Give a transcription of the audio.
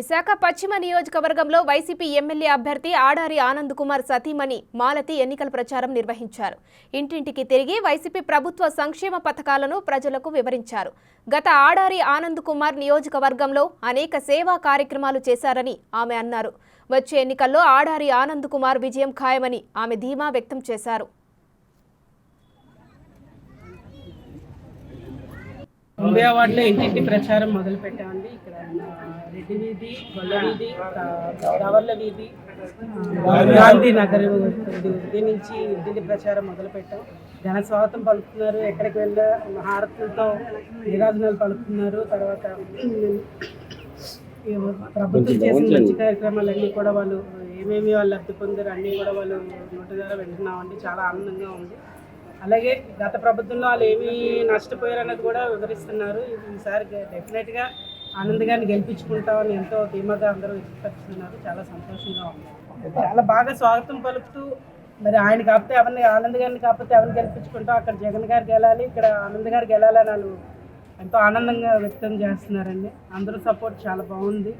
విశాఖ పశ్చిమ నియోజకవర్గంలో YCP MLA అభ్యర్థి ఆడారి ఆనంద్ కుమార్ సతీమణి మాలతి ఎన్నికల ప్రచారం నిర్వహించారు. ఇంటింటికి తిరిగి వైసీపీ ప్రభుత్వ సంక్షేమ పథకాలను ప్రజలకు వివరించారు. గత ఆడారి ఆనంద్ కుమార్ నియోజకవర్గంలో అనేక సేవా కార్యక్రమాలు చేశారని ఆమె అన్నారు. వచ్చే ఎన్నికల్లో ఆడారి ఆనంద్ కుమార్ విజయం ఖాయమని ఆమె ధీమా వ్యక్తం చేశారు. ముంబై అవార్డులో ఇంటింటి ప్రచారం మొదలు పెట్టామండి. ఇక్కడ రెడ్డి వీధి, గొల్ల వీధి, గవర్ల వీధి, గాంధీ నగర్ వీధి నుంచి ఇంటింటి ప్రచారం మొదలు పెట్టాం. ఘన స్వాగతం పలుకుతున్నారు. ఎక్కడికి వెళ్ళా హారతులతో నీరాజనాలు పలుకుతున్నారు. తర్వాత ప్రభుత్వం చేసిన మంచి కార్యక్రమాలన్నీ కూడా వాళ్ళు ఏమేమి వాళ్ళు లబ్ధి పొందారు అన్నీ కూడా వాళ్ళు నోటి ద్వారా వింటున్నామండి. చాలా ఆనందంగా ఉంది. అలాగే గత ప్రభుత్వంలో వాళ్ళు ఏమీ నష్టపోయారన్నది కూడా వివరిస్తున్నారు. ఈసారి డెఫినెట్గా ఆనంద్ గారిని గెలిపించుకుంటామని ఎంతో ధీమాగా అందరూ ఎక్స్పెక్టున్నారు. చాలా సంతోషంగా ఉంది. చాలా బాగా స్వాగతం పలుకుతూ మరి ఆయన కాకపోతే ఎవరిని ఆనంద్ గారిని కాకపోతే ఎవరిని గెలిపించుకుంటాం, అక్కడ జగన్ గారికి వెళ్ళాలి, ఇక్కడ ఆనంద్ గారికి వెళ్ళాలని వాళ్ళు ఎంతో ఆనందంగా వ్యక్తం చేస్తున్నారండి. అందరూ సపోర్ట్ చాలా బాగుంది.